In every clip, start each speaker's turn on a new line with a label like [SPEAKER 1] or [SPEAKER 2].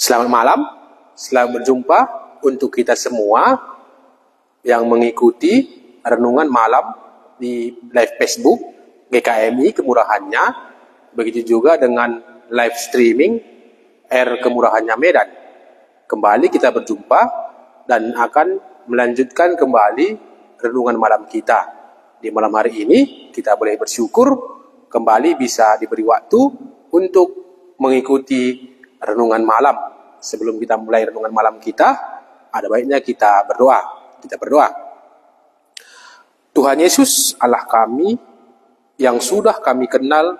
[SPEAKER 1] Selamat malam, selamat berjumpa untuk kita semua yang mengikuti renungan malam di live Facebook GKMI Kemurahannya, begitu juga dengan live streaming R Kemurahannya Medan. Kembali kita berjumpa dan akan melanjutkan kembali renungan malam kita. Di malam hari ini kita boleh bersyukur kembali bisa diberi waktu untuk mengikuti renungan malam. Sebelum kita mulai renungan malam kita, ada baiknya kita berdoa. Kita berdoa. Tuhan Yesus, Allah kami yang sudah kami kenal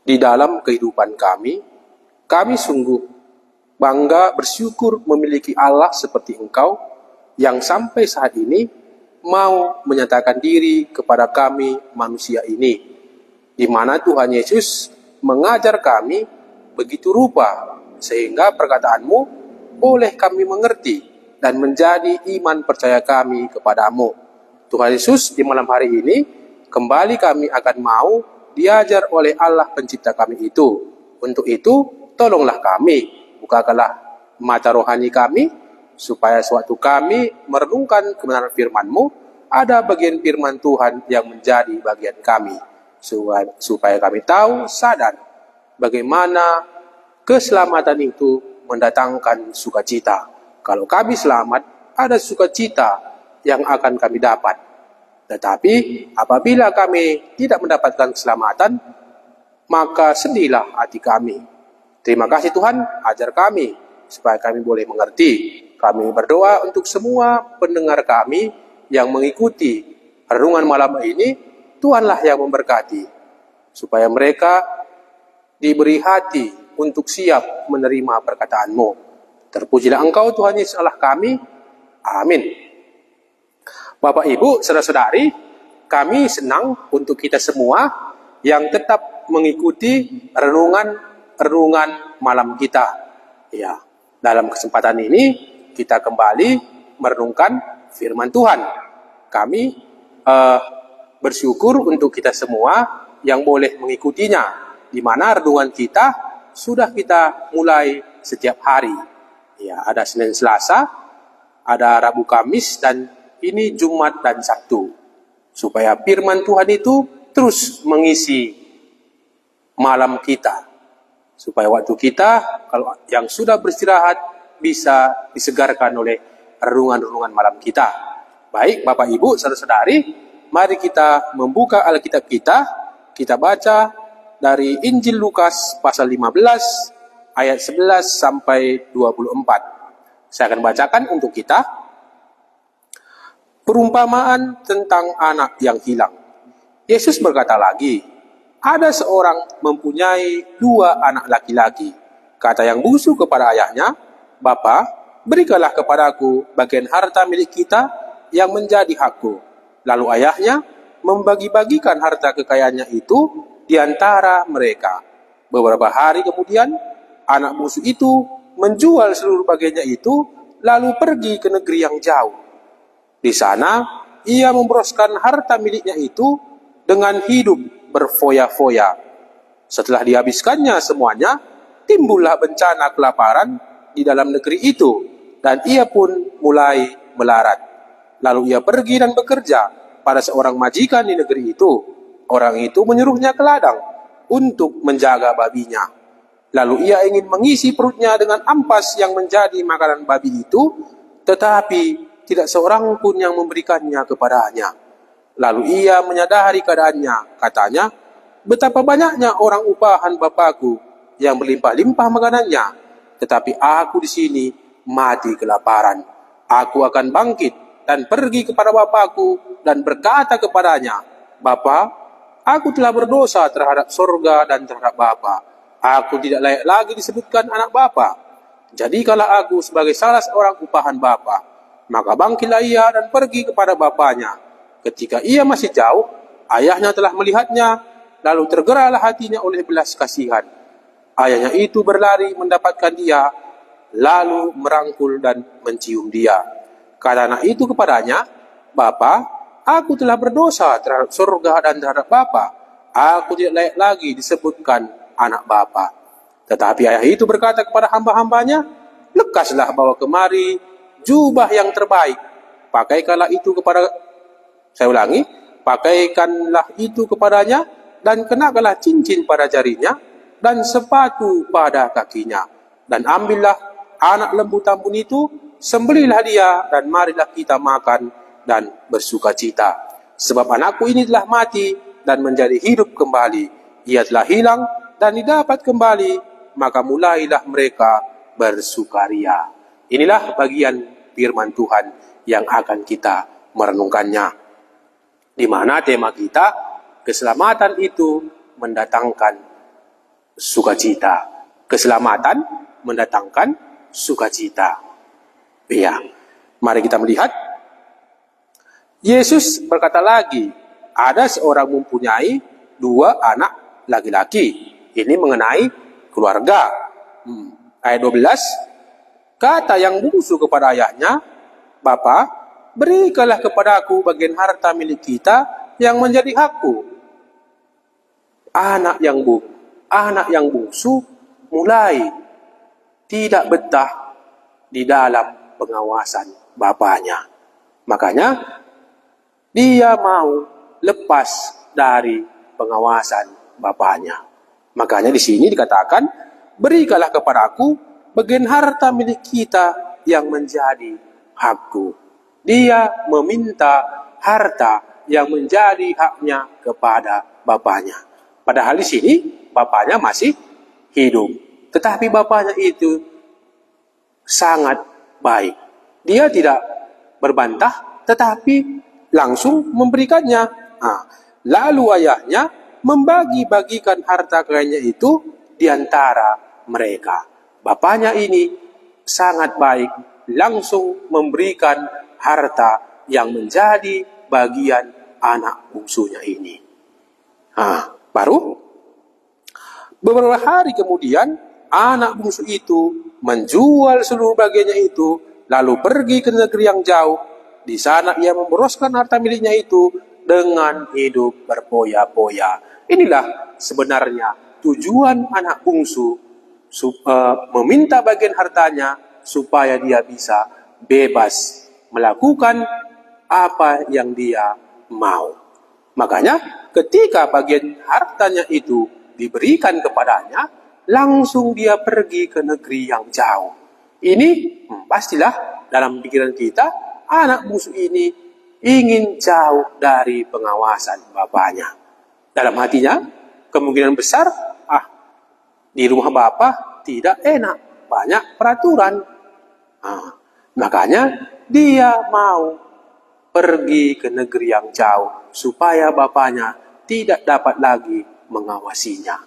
[SPEAKER 1] di dalam kehidupan kami sungguh bangga bersyukur memiliki Allah seperti Engkau yang sampai saat ini mau menyatakan diri kepada kami manusia ini, di mana Tuhan Yesus mengajar kami begitu rupa sehingga perkataanmu boleh kami mengerti dan menjadi iman percaya kami kepadamu. Tuhan Yesus, di malam hari ini kembali kami akan mau diajar oleh Allah pencipta kami itu. Untuk itu tolonglah kami, bukakanlah mata rohani kami supaya suatu kami merenungkan kebenaran firman-Mu, ada bagian firman Tuhan yang menjadi bagian kami, supaya kami tahu, sadar bagaimana keselamatan itu mendatangkan sukacita. Kalau kami selamat, ada sukacita yang akan kami dapat. Tetapi apabila kami tidak mendapatkan keselamatan, maka sedihlah hati kami. Terima kasih Tuhan, ajar kami supaya kami boleh mengerti. Kami berdoa untuk semua pendengar kami yang mengikuti renungan malam ini. Tuhanlah yang memberkati, supaya mereka diberi hati untuk siap menerima perkataan-Mu. Terpujilah Engkau Tuhan Yesus Allah kami. Amin. Bapak Ibu, saudara-saudari, kami senang untuk kita semua yang tetap mengikuti renungan malam kita. Ya, dalam kesempatan ini kita kembali merenungkan firman Tuhan. Kami bersyukur untuk kita semua yang boleh mengikutinya, di mana renungan kita sudah kita mulai setiap hari. Ya, ada Senin Selasa, ada Rabu Kamis, dan ini Jumat dan Sabtu. Supaya firman Tuhan itu terus mengisi malam kita. Supaya waktu kita, kalau yang sudah beristirahat, bisa disegarkan oleh renungan-renungan malam kita. Baik, Bapak Ibu, saudara-saudari, mari kita membuka Alkitab kita. Kita baca dari Injil Lukas pasal 15 ayat 11 sampai 24. Saya akan bacakan untuk kita. Perumpamaan tentang anak yang hilang. Yesus berkata lagi, ada seorang mempunyai 2 anak laki-laki. Kata yang bungsu kepada ayahnya, Bapa, berikanlah kepadaku bagian harta milik kita yang menjadi hakku. Lalu ayahnya membagi-bagikan harta kekayaannya itu di antara mereka. Beberapa hari kemudian, anak bungsu itu menjual seluruh bagiannya itu, lalu pergi ke negeri yang jauh. Di sana, ia memboroskan harta miliknya itu dengan hidup berfoya-foya. Setelah dihabiskannya semuanya, timbullah bencana kelaparan di dalam negeri itu, dan ia pun mulai melarat. Lalu ia pergi dan bekerja pada seorang majikan di negeri itu. Orang itu menyuruhnya ke ladang untuk menjaga babinya. Lalu ia ingin mengisi perutnya dengan ampas yang menjadi makanan babi itu, tetapi tidak seorang pun yang memberikannya kepadanya. Lalu ia menyadari keadaannya, katanya, betapa banyaknya orang upahan Bapakku yang berlimpah-limpah makanannya, tetapi aku di sini mati kelaparan. Aku akan bangkit dan pergi kepada Bapakku dan berkata kepadanya, Bapa, aku telah berdosa terhadap sorga dan terhadap Bapa. Aku tidak layak lagi disebutkan anak Bapa. Jadikanlah aku sebagai salah seorang upahan Bapa. Maka bangkitlah ia dan pergi kepada bapaknya. Ketika ia masih jauh, ayahnya telah melihatnya, lalu tergeraklah hatinya oleh belas kasihan. Ayahnya itu berlari mendapatkan dia, lalu merangkul dan mencium dia. Kata anak itu kepadanya, Bapa, aku telah berdosa terhadap surga dan terhadap Bapa. Aku tidak layak lagi disebutkan anak Bapa. Tetapi ayah itu berkata kepada hamba-hambanya, lekaslah bawa kemari jubah yang terbaik. Pakaikanlah itu kepada, saya ulangi, pakaikanlah itu kepadanya, dan kenakanlah cincin pada jarinya, dan sepatu pada kakinya. Dan ambillah anak lembu tambun itu, sembelihlah dia, dan marilah kita makan dan bersuka cita. Sebab anakku ini telah mati dan menjadi hidup kembali. Ia telah hilang dan didapat kembali, maka mulailah mereka bersukaria. Inilah bagian firman Tuhan yang akan kita merenungkannya, di mana tema kita, keselamatan itu mendatangkan sukacita. Keselamatan mendatangkan sukacita. Ya, mari kita melihat. Yesus berkata lagi, ada seorang mempunyai 2 anak laki-laki. Ini mengenai keluarga. Ayat 12, kata yang bungsu kepada ayahnya, Bapa, berikanlah kepadaku bagian harta milik kita yang menjadi hakku. Anak yang bungsu mulai tidak betah di dalam pengawasan bapaknya. Makanya dia mau lepas dari pengawasan bapaknya. Makanya di sini dikatakan, berikanlah kepadaku bagian harta milik kita yang menjadi hakku. Dia meminta harta yang menjadi haknya kepada bapaknya. Padahal di sini bapaknya masih hidup. Tetapi bapaknya itu sangat baik. Dia tidak berbantah, tetapi langsung memberikannya. Lalu ayahnya membagi-bagikan harta kekayaannya itu di antara mereka. Bapaknya ini sangat baik, langsung memberikan harta yang menjadi bagian anak bungsunya ini. Baru beberapa hari kemudian, anak bungsu itu menjual seluruh bagiannya itu, lalu pergi ke negeri yang jauh. Di sana ia memboroskan harta miliknya itu dengan hidup berpoya-poya. Inilah sebenarnya tujuan anak bungsu, meminta bagian hartanya supaya dia bisa bebas melakukan apa yang dia mau. Makanya ketika bagian hartanya itu diberikan kepadanya, langsung dia pergi ke negeri yang jauh. Ini pastilah dalam pikiran kita, anak bungsu ini ingin jauh dari pengawasan bapaknya. Dalam hatinya, kemungkinan besar, di rumah bapak tidak enak, banyak peraturan. Makanya dia mau pergi ke negeri yang jauh, supaya bapaknya tidak dapat lagi mengawasinya.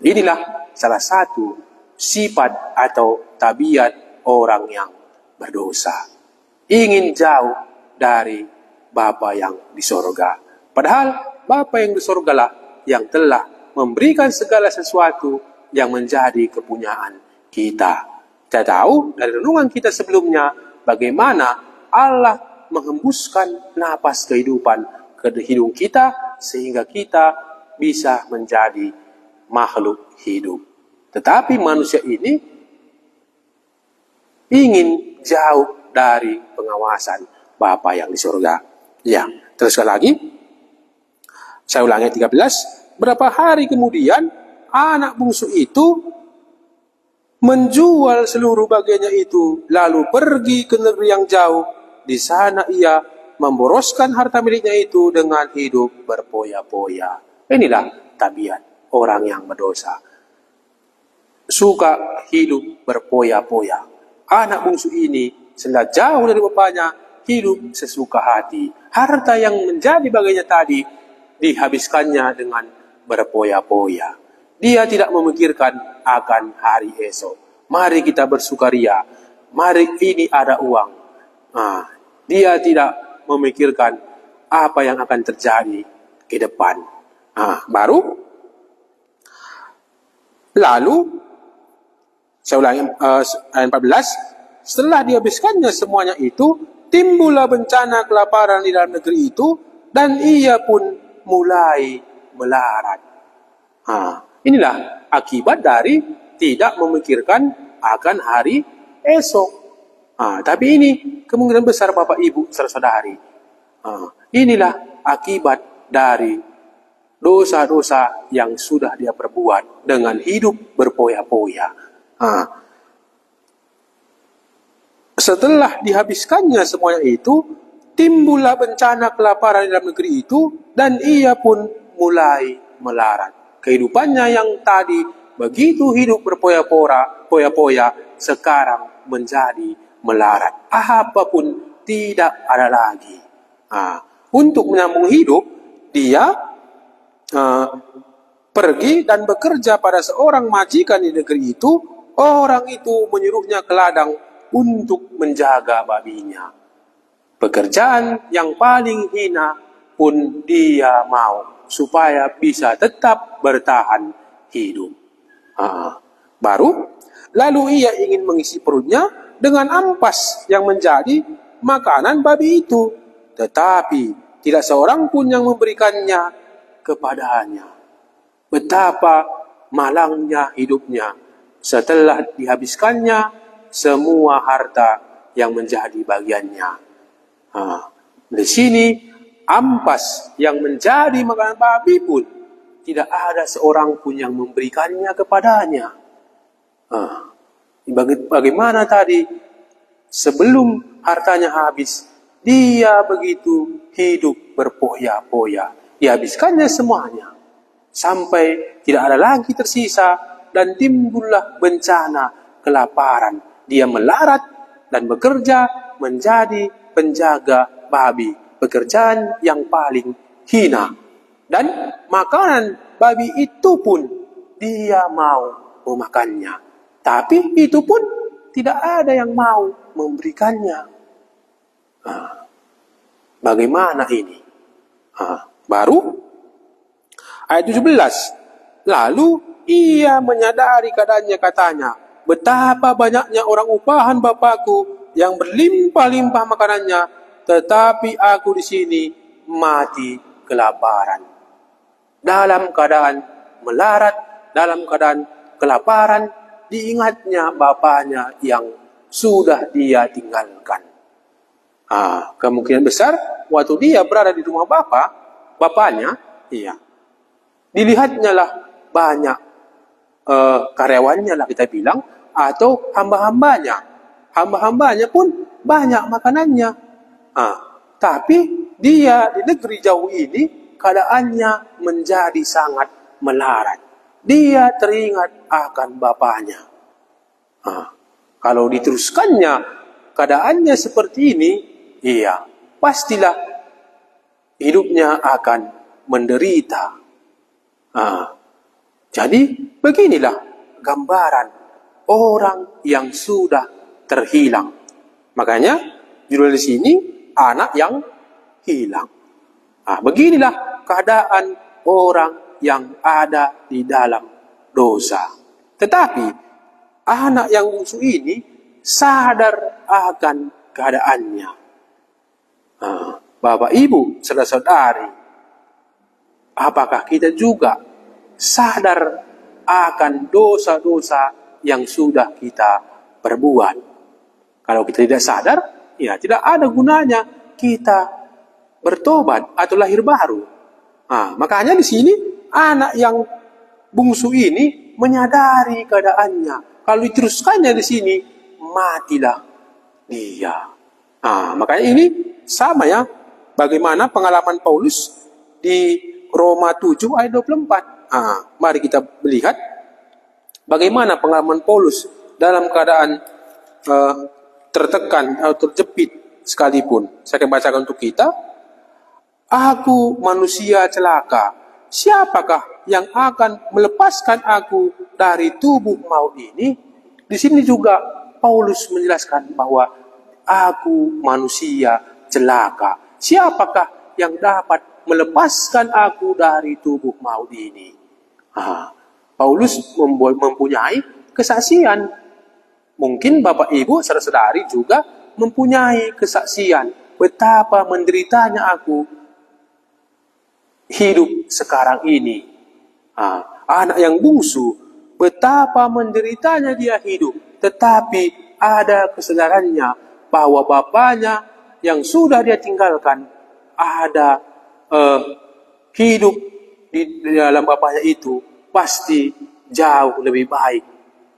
[SPEAKER 1] Inilah salah satu sifat atau tabiat orang yang berdosa. Ingin jauh dari Bapa yang di sorga. Padahal Bapa yang di sorga lah yang telah memberikan segala sesuatu yang menjadi kepunyaan kita. Kita tahu dari renungan kita sebelumnya bagaimana Allah menghembuskan napas kehidupan ke hidung kita sehingga kita bisa menjadi makhluk hidup. Tetapi manusia ini ingin jauh dari pengawasan Bapa yang di surga. Ya, teruskan lagi. Saya ulangi 13. Berapa hari kemudian anak bungsu itu menjual seluruh bagiannya itu, lalu pergi ke negeri yang jauh. Di sana ia memboroskan harta miliknya itu dengan hidup berpoya-poya. Inilah tabiat orang yang berdosa. Suka hidup berpoya-poya. Anak bungsu ini setelah jauh dari bapaknya, hidup sesuka hati. Harta yang menjadi bagiannya tadi dihabiskannya dengan berpoya-poya. Dia tidak memikirkan akan hari esok. Mari kita bersukaria. Mari ini ada uang. Dia tidak memikirkan apa yang akan terjadi ke depan. Lalu, saya ulangi ayat 14. Setelah dihabiskannya semuanya itu, timbullah bencana kelaparan di dalam negeri itu, dan ia pun mulai melarat. Inilah akibat dari tidak memikirkan akan hari esok. Tapi ini kemungkinan besar Bapak Ibu saudara-saudari. Inilah akibat dari dosa-dosa yang sudah dia perbuat dengan hidup berpoya-poya. Setelah dihabiskannya semuanya itu, timbullah bencana kelaparan dalam negeri itu, dan ia pun mulai melarat. Kehidupannya yang tadi begitu hidup berpoya-poya, sekarang menjadi melarat. Apapun tidak ada lagi. Untuk menyambung hidup, dia pergi dan bekerja pada seorang majikan di negeri itu. Orang itu menyuruhnya ke ladang untuk menjaga babinya. Pekerjaan yang paling hina pun dia mau, supaya bisa tetap bertahan hidup. Lalu ia ingin mengisi perutnya dengan ampas yang menjadi makanan babi itu. Tetapi tidak seorang pun yang memberikannya kepadanya. Betapa malangnya hidupnya setelah dihabiskannya semua harta yang menjadi bagiannya. Di sini ampas yang menjadi makanan babi pun tidak ada seorang pun yang memberikannya kepadanya. Bagaimana tadi sebelum hartanya habis, dia begitu hidup berpoya-poya. Dihabiskannya semuanya sampai tidak ada lagi tersisa, dan timbullah bencana kelaparan. Dia melarat dan bekerja menjadi penjaga babi, pekerjaan yang paling hina. Dan makanan babi itu pun dia mau memakannya, tapi itu pun tidak ada yang mau memberikannya. Bagaimana ini? Baru ayat 17. Lalu ia menyadari keadaannya, katanya, betapa banyaknya orang upahan Bapakku yang berlimpah-limpah makanannya, tetapi aku di sini mati kelaparan. Dalam keadaan melarat, dalam keadaan kelaparan, diingatnya bapaknya yang sudah dia tinggalkan. Kemungkinan besar waktu dia berada di rumah bapaknya, dilihatnya lah banyak karyawannya lah kita bilang, atau hamba-hambanya. Hamba-hambanya pun banyak makanannya. Tapi dia di negeri jauh ini keadaannya menjadi sangat melarat. Dia teringat akan bapaknya. Kalau diteruskannya keadaannya seperti ini, pastilah hidupnya akan menderita. Jadi beginilah gambaran orang yang sudah terhilang. Makanya judul di sini anak yang hilang. Beginilah keadaan orang yang ada di dalam dosa. Tetapi anak yang bungsu ini sadar akan keadaannya. Bapak Ibu, saudara-saudari, apakah kita juga sadar akan dosa-dosa yang sudah kita perbuat? Kalau kita tidak sadar, tidak ada gunanya kita bertobat atau lahir baru. Makanya di sini anak yang bungsu ini menyadari keadaannya. Kalau diteruskannya di sini, matilah dia. Makanya ini sama ya, bagaimana pengalaman Paulus di Roma 7 ayat 24. Mari kita melihat bagaimana pengalaman Paulus dalam keadaan tertekan atau terjepit sekalipun. Saya akan bacakan untuk kita. Aku manusia celaka, siapakah yang akan melepaskan aku dari tubuh maut ini? Di sini juga Paulus menjelaskan bahwa aku manusia celaka, siapakah yang dapat melepaskan aku dari tubuh maut ini? Paulus mempunyai kesaksian. Mungkin Bapak Ibu saudara-saudari juga mempunyai kesaksian betapa menderitanya aku hidup sekarang ini. Anak yang bungsu betapa menderitanya dia hidup, tetapi ada kesadarannya bahwa bapaknya yang sudah dia tinggalkan ada hidup di dalam bapaknya itu pasti jauh lebih baik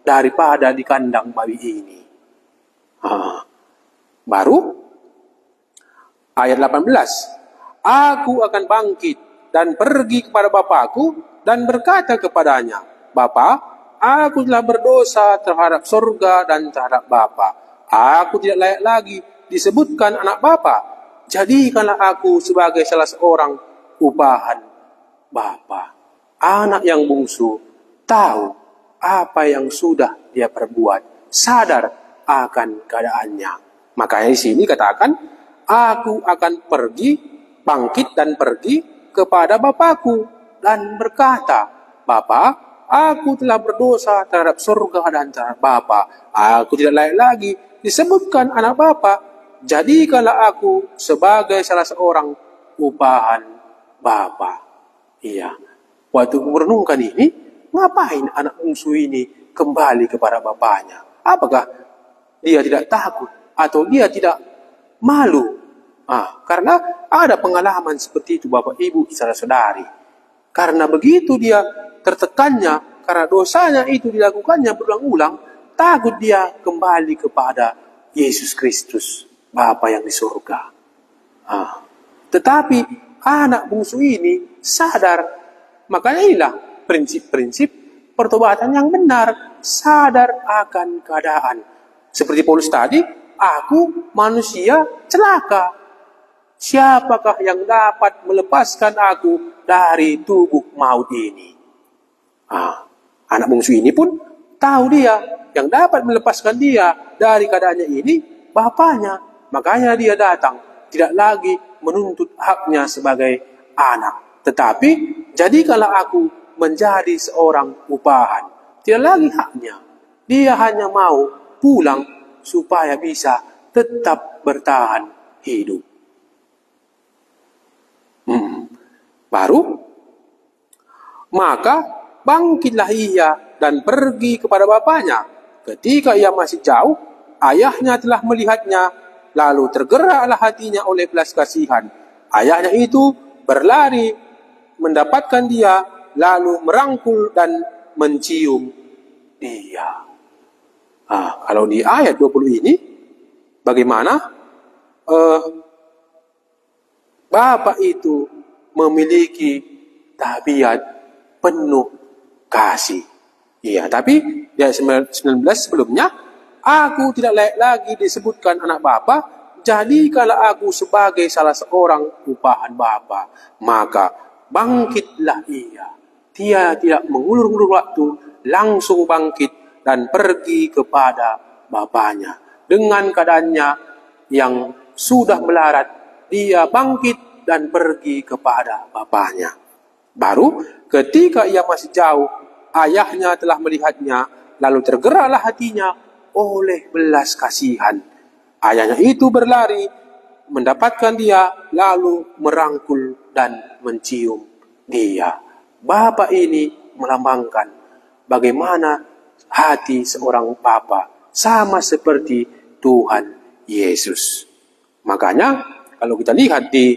[SPEAKER 1] daripada di kandang babi ini. Baru ayat 18. Aku akan bangkit dan pergi kepada bapakku dan berkata kepadanya, Bapa, aku telah berdosa terhadap surga dan terhadap Bapa. Aku tidak layak lagi disebutkan anak Bapa. Jadikanlah aku sebagai salah seorang upahan Bapa. Anak yang bungsu tahu apa yang sudah dia perbuat, sadar akan keadaannya. Makanya di sini katakan, aku akan pergi, bangkit dan pergi kepada Bapakku dan berkata, Bapa, aku telah berdosa terhadap surga dan terhadap Bapa. Aku tidak layak lagi disebutkan anak Bapa. Jadikanlah aku sebagai salah seorang upahan Bapa. Iya. Waktu merenungkan ini, ngapain anak bungsu ini kembali kepada bapaknya? Apakah dia tidak takut atau dia tidak malu? Karena ada pengalaman seperti itu Bapak Ibu saudara-saudari. Karena begitu dia tertekannya, karena dosanya itu dilakukannya berulang-ulang, takut dia kembali kepada Yesus Kristus, Bapa yang di surga. Tetapi anak bungsu ini sadar. Makanya inilah prinsip-prinsip pertobatan yang benar, sadar akan keadaan. Seperti Paulus tadi, aku manusia celaka. Siapakah yang dapat melepaskan aku dari tubuh maut ini? Anak bungsu ini pun tahu dia, yang dapat melepaskan dia dari keadaannya ini, bapaknya. Makanya dia datang, tidak lagi menuntut haknya sebagai anak. Tetapi, jadikanlah aku menjadi seorang upahan. Tidak lagi haknya. Dia hanya mau pulang supaya bisa tetap bertahan hidup. Baru, maka bangkitlah ia dan pergi kepada bapaknya. Ketika ia masih jauh, ayahnya telah melihatnya, lalu tergeraklah hatinya oleh belas kasihan. Ayahnya itu berlari mendapatkan dia, lalu merangkul dan mencium dia. Kalau di ayat 20 ini, bagaimana? Bapak itu memiliki tabiat penuh kasih. Iya, tapi di ayat 19 sebelumnya, aku tidak layak lagi disebutkan anak Bapa, jadikanlah aku sebagai salah seorang upahan Bapa. Maka bangkitlah ia. Dia tidak mengulur-ulur waktu, langsung bangkit dan pergi kepada bapaknya. Dengan keadaannya yang sudah melarat, dia bangkit dan pergi kepada bapaknya. Baru ketika ia masih jauh, ayahnya telah melihatnya, lalu tergeraklah hatinya oleh belas kasihan. Ayahnya itu berlari, mendapatkan dia, lalu merangkul dan mencium dia. Bapa ini melambangkan bagaimana hati seorang bapa, sama seperti Tuhan Yesus. Makanya kalau kita lihat di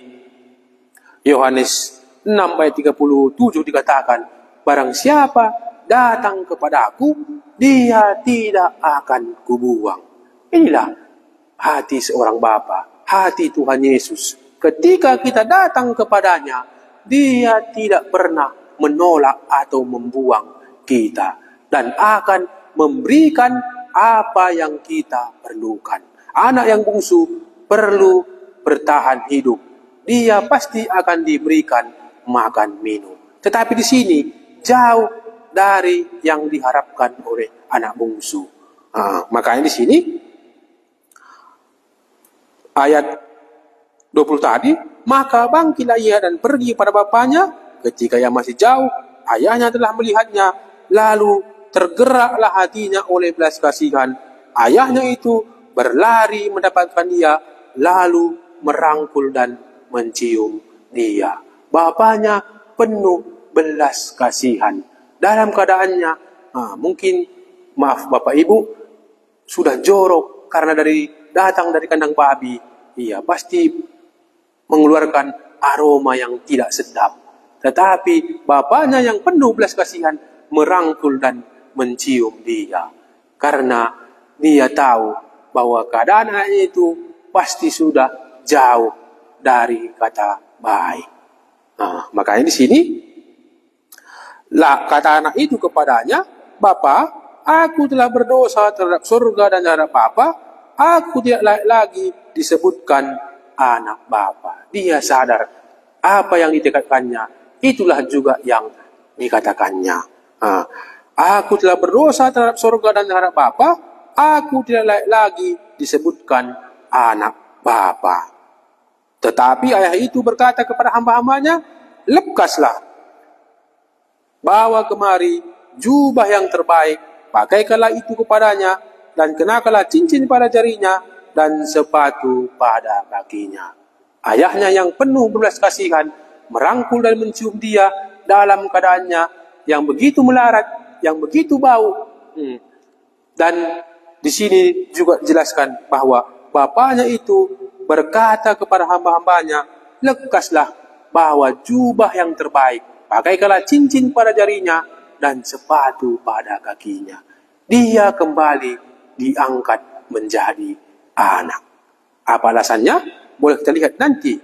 [SPEAKER 1] Yohanes 6 ayat 37 dikatakan, barang siapa datang kepadaku, dia tidak akan kubuang. Inilah hati seorang bapa, hati Tuhan Yesus. Ketika kita datang kepadanya, dia tidak pernah menolak atau membuang kita, dan akan memberikan apa yang kita perlukan. Anak yang bungsu perlu bertahan hidup. Dia pasti akan diberikan makan minum. Tetapi di sini jauh dari yang diharapkan oleh anak bungsu. Makanya di sini ayat 20 tadi, maka bangkitlah ia dan pergi pada bapaknya. Ketika ia masih jauh, ayahnya telah melihatnya, lalu tergeraklah hatinya oleh belas kasihan. Ayahnya itu berlari mendapatkan dia, lalu merangkul dan mencium dia. Bapaknya penuh belas kasihan. Dalam keadaannya Mungkin, maaf Bapak Ibu, sudah jorok karena datang dari kandang babi. Iya, pasti mengeluarkan aroma yang tidak sedap. Tetapi bapaknya yang penuh belas kasihan merangkul dan mencium dia. Karena dia tahu bahwa keadaan anaknya itu pasti sudah jauh dari kata baik. Makanya di sini kata anak itu kepadanya, "Bapa, aku telah berdosa terhadap surga dan terhadap Bapa. Aku tidak layak lagi disebutkan anak Bapa." Dia sadar apa yang dikatakannya, itulah juga yang dikatakannya. Aku telah berdosa terhadap surga dan terhadap Bapa. Aku tidak layak lagi disebutkan anak Bapa. Tetapi ayah itu berkata kepada hamba-hambanya, "Lepaslah, bawa kemari jubah yang terbaik, pakaikanlah itu kepadanya, dan kenakanlah cincin pada jarinya, dan sepatu pada kakinya." Ayahnya yang penuh belas kasihan merangkul dan mencium dia dalam keadaannya yang begitu melarat, yang begitu bau. Dan di sini juga dijelaskan bahwa bapaknya itu berkata kepada hamba-hambanya, "Lekaslah, bawa jubah yang terbaik, pakaikanlah cincin pada jarinya, dan sepatu pada kakinya." Dia kembali diangkat menjadi anak. Apa alasannya? Boleh kita lihat nanti.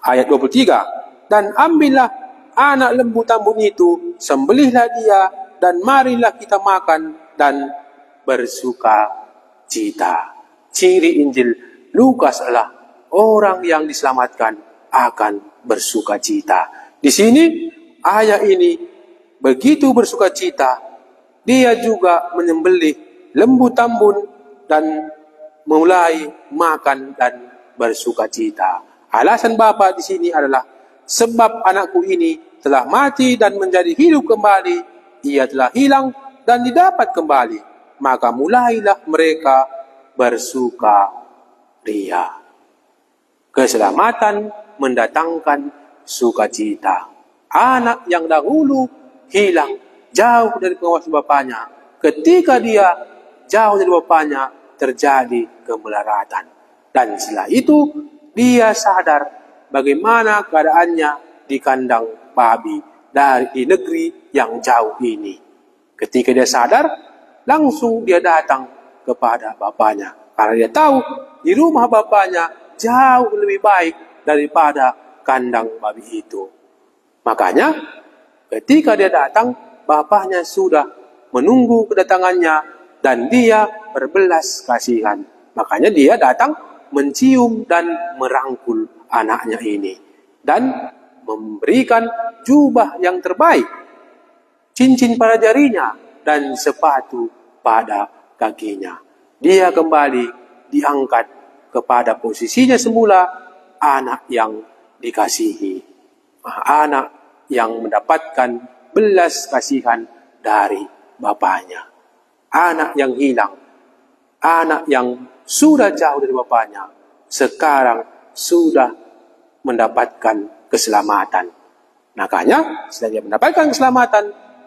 [SPEAKER 1] Ayat 23. "Dan ambillah anak lembu tambun itu, sembelihlah dia, dan marilah kita makan dan bersuka cita." Ciri Injil Lukas adalah orang yang diselamatkan akan bersuka cita. Di sini ayah ini begitu bersuka cita, dia juga menyembelih lembu tambun dan mulai makan dan bersuka cita. Alasan Bapa di sini adalah, "Sebab anakku ini telah mati dan menjadi hidup kembali, ia telah hilang dan didapat kembali, maka mulailah mereka bersuka ria." Keselamatan mendatangkan sukacita. Anak yang dahulu hilang jauh dari pengawasan bapaknya, ketika dia jauh dari bapaknya terjadi kemelaratan. Dan setelah itu dia sadar bagaimana keadaannya di kandang babi di negeri yang jauh ini. Ketika dia sadar, langsung dia datang kepada bapaknya. Karena dia tahu di rumah bapaknya jauh lebih baik daripada kandang babi itu. Makanya ketika dia datang, bapaknya sudah menunggu kedatangannya dan dia berbelas kasihan. Makanya dia datang mencium dan merangkul anaknya ini. Dan memberikan jubah yang terbaik, cincin pada jarinya, dan sepatu pada kakinya. Dia kembali diangkat kepada posisinya semula, anak yang dikasihi, anak yang mendapatkan belas kasihan dari bapaknya, anak yang hilang, anak yang sudah jauh dari bapaknya, sekarang sudah mendapatkan keselamatan. Makanya setelah dia mendapatkan keselamatan,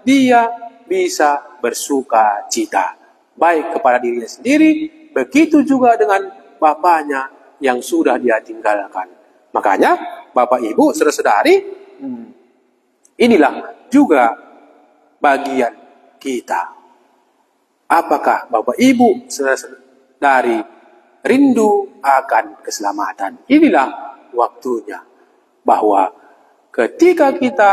[SPEAKER 1] dia bisa bersuka cita, baik kepada dirinya sendiri, begitu juga dengan bapaknya yang sudah dia tinggalkan. Makanya Bapak Ibu, saudara-saudari, inilah juga bagian kita. Apakah Bapak Ibu, saudara-saudari, rindu akan keselamatan? Inilah waktunya, bahwa ketika kita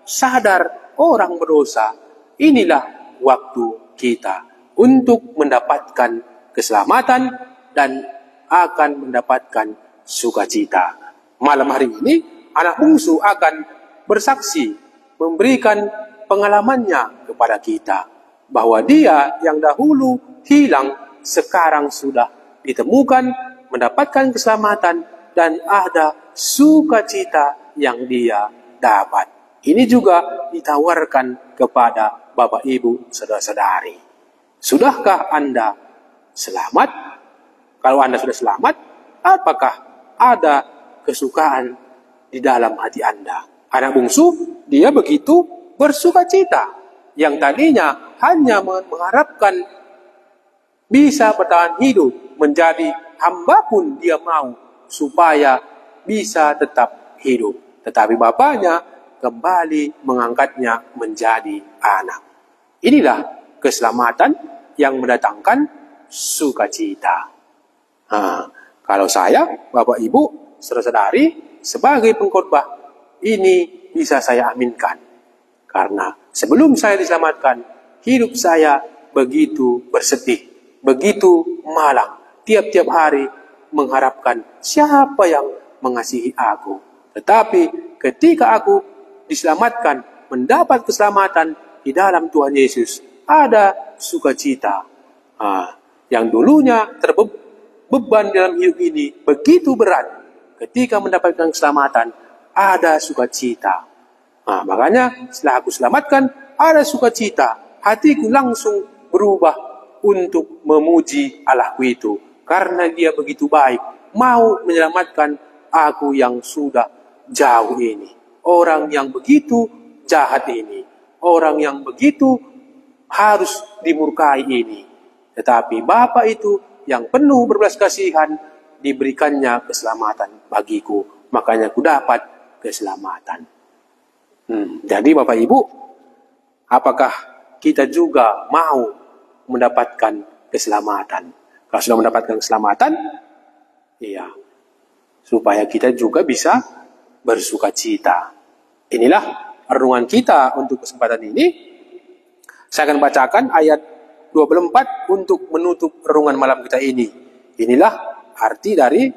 [SPEAKER 1] sadar orang berdosa, inilah waktu kita untuk mendapatkan keselamatan dan akan mendapatkan sukacita. Malam hari ini, anak bungsu akan bersaksi, memberikan pengalamannya kepada kita, bahwa dia yang dahulu hilang, sekarang sudah ditemukan, mendapatkan keselamatan, dan ada sukacita yang dia dapat. Ini juga ditawarkan kepada Bapak Ibu, saudara-saudari. Sudahkah Anda selamat? Kalau Anda sudah selamat, apakah ada kesukaan di dalam hati Anda? Anak bungsu, dia begitu bersuka cita. yang tadinya hanya mengharapkan bisa bertahan hidup, menjadi hamba pun dia mau supaya bisa tetap hidup. Tetapi bapaknya kembali mengangkatnya menjadi anak. Inilah keselamatan yang mendatangkan sukacita. Kalau saya, Bapak Ibu, saudara-saudari, sebagai pengkhotbah, ini bisa saya aminkan. Karena sebelum saya diselamatkan, hidup saya begitu bersedih, begitu malang. Tiap-tiap hari mengharapkan siapa yang mengasihi aku. Tetapi ketika aku diselamatkan, mendapat keselamatan di dalam Tuhan Yesus, ada sukacita. Yang dulunya beban dalam hidup ini begitu berat, ketika mendapatkan keselamatan ada sukacita. Makanya setelah aku selamatkan ada sukacita, hatiku langsung berubah untuk memuji Allahku itu, karena dia begitu baik, mau menyelamatkan aku yang sudah jauh ini, orang yang begitu jahat ini, orang yang begitu harus dimurkai ini. Tetapi Bapa itu yang penuh berbelas kasihan, diberikannya keselamatan bagiku. Makanya aku dapat keselamatan. Jadi Bapak Ibu, apakah kita juga mau mendapatkan keselamatan? Kalau sudah mendapatkan keselamatan, iya, supaya kita juga bisa bersukacita. Inilah renungan kita untuk kesempatan ini. Saya akan bacakan ayat 24 untuk menutup renungan malam kita ini. Inilah arti dari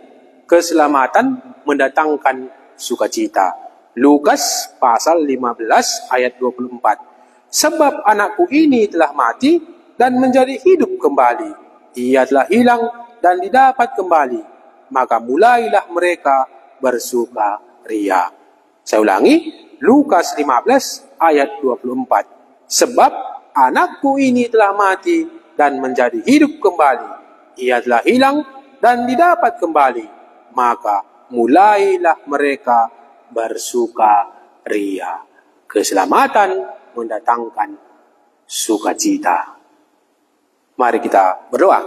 [SPEAKER 1] keselamatan mendatangkan sukacita. Lukas pasal 15 ayat 24. Sebab anakku ini telah mati dan menjadi hidup kembali. Ia telah hilang dan didapat kembali. Maka mulailah mereka bersukaria. Saya ulangi, Lukas 15 ayat 24. Sebab anakku ini telah mati dan menjadi hidup kembali. Ia telah hilang dan didapat kembali. Maka mulailah mereka bersukaria. Keselamatan mendatangkan sukacita. Mari kita berdoa.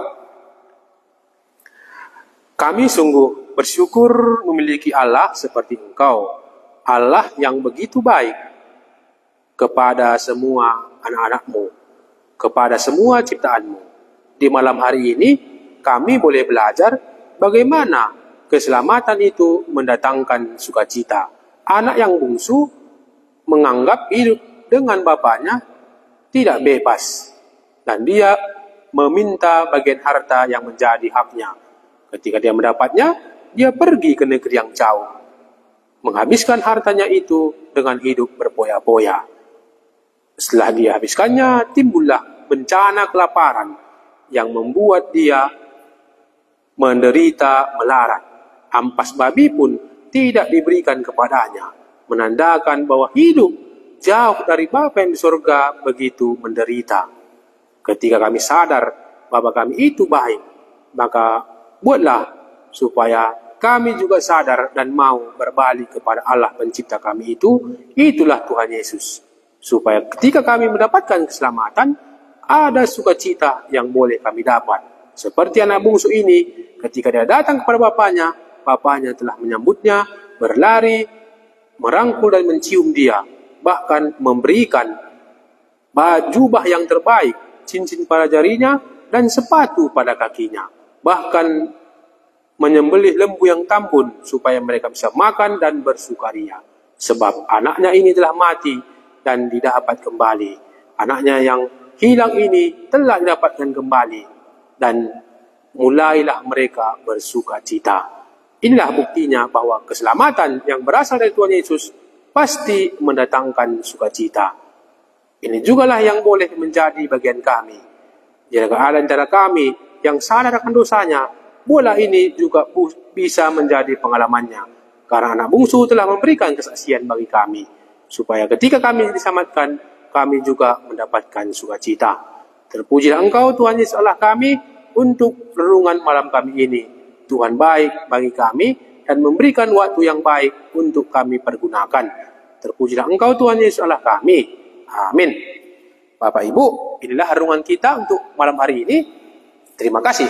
[SPEAKER 1] Kami sungguh bersyukur memiliki Allah seperti Engkau, Allah yang begitu baik kepada semua anak-anak-Mu, kepada semua ciptaan-Mu. Di malam hari ini, kami boleh belajar bagaimana keselamatan itu mendatangkan sukacita. Anak yang bungsu menganggap hidup dengan bapaknya tidak bebas, dan dia meminta bagian harta yang menjadi haknya. Ketika dia mendapatnya, dia pergi ke negeri yang jauh, menghabiskan hartanya itu dengan hidup berpoya-poya. Setelah dia habiskannya, timbullah bencana kelaparan yang membuat dia menderita melarat. Ampas babi pun tidak diberikan kepadanya, menandakan bahwa hidup jauh dari Bapa yang di surga begitu menderita. Ketika kami sadar bahwa kami itu baik, maka buatlah supaya kami juga sadar dan mau berbalik kepada Allah pencipta kami itu. Itulah Tuhan Yesus. Supaya ketika kami mendapatkan keselamatan, ada sukacita yang boleh kami dapat. Seperti anak bungsu ini, ketika dia datang kepada bapaknya telah menyambutnya, berlari, merangkul dan mencium dia, bahkan memberikan jubah yang terbaik, cincin pada jarinya, dan sepatu pada kakinya. Bahkan menyembelih lembu yang tambun, supaya mereka bisa makan dan bersukaria. Sebab anaknya ini telah mati dan didapat kembali. Anaknya yang hilang ini telah didapatkan kembali, dan mulailah mereka bersukacita. Inilah buktinya bahwa keselamatan yang berasal dari Tuhan Yesus pasti mendatangkan sukacita. Ini jugalah yang boleh menjadi bagian kami. Jika ada antara kami yang sadar akan dosanya, bola ini juga bisa menjadi pengalamannya. Karena anak bungsu telah memberikan kesaksian bagi kami, supaya ketika kami diselamatkan, kami juga mendapatkan sukacita. Terpujilah Engkau Tuhan Yesus Allah kami untuk renungan malam kami ini. Tuhan baik bagi kami dan memberikan waktu yang baik untuk kami pergunakan. Terpujilah Engkau Tuhan Yesus Allah kami. Amin. Bapak Ibu, inilah renungan kita untuk malam hari ini. Terima kasih.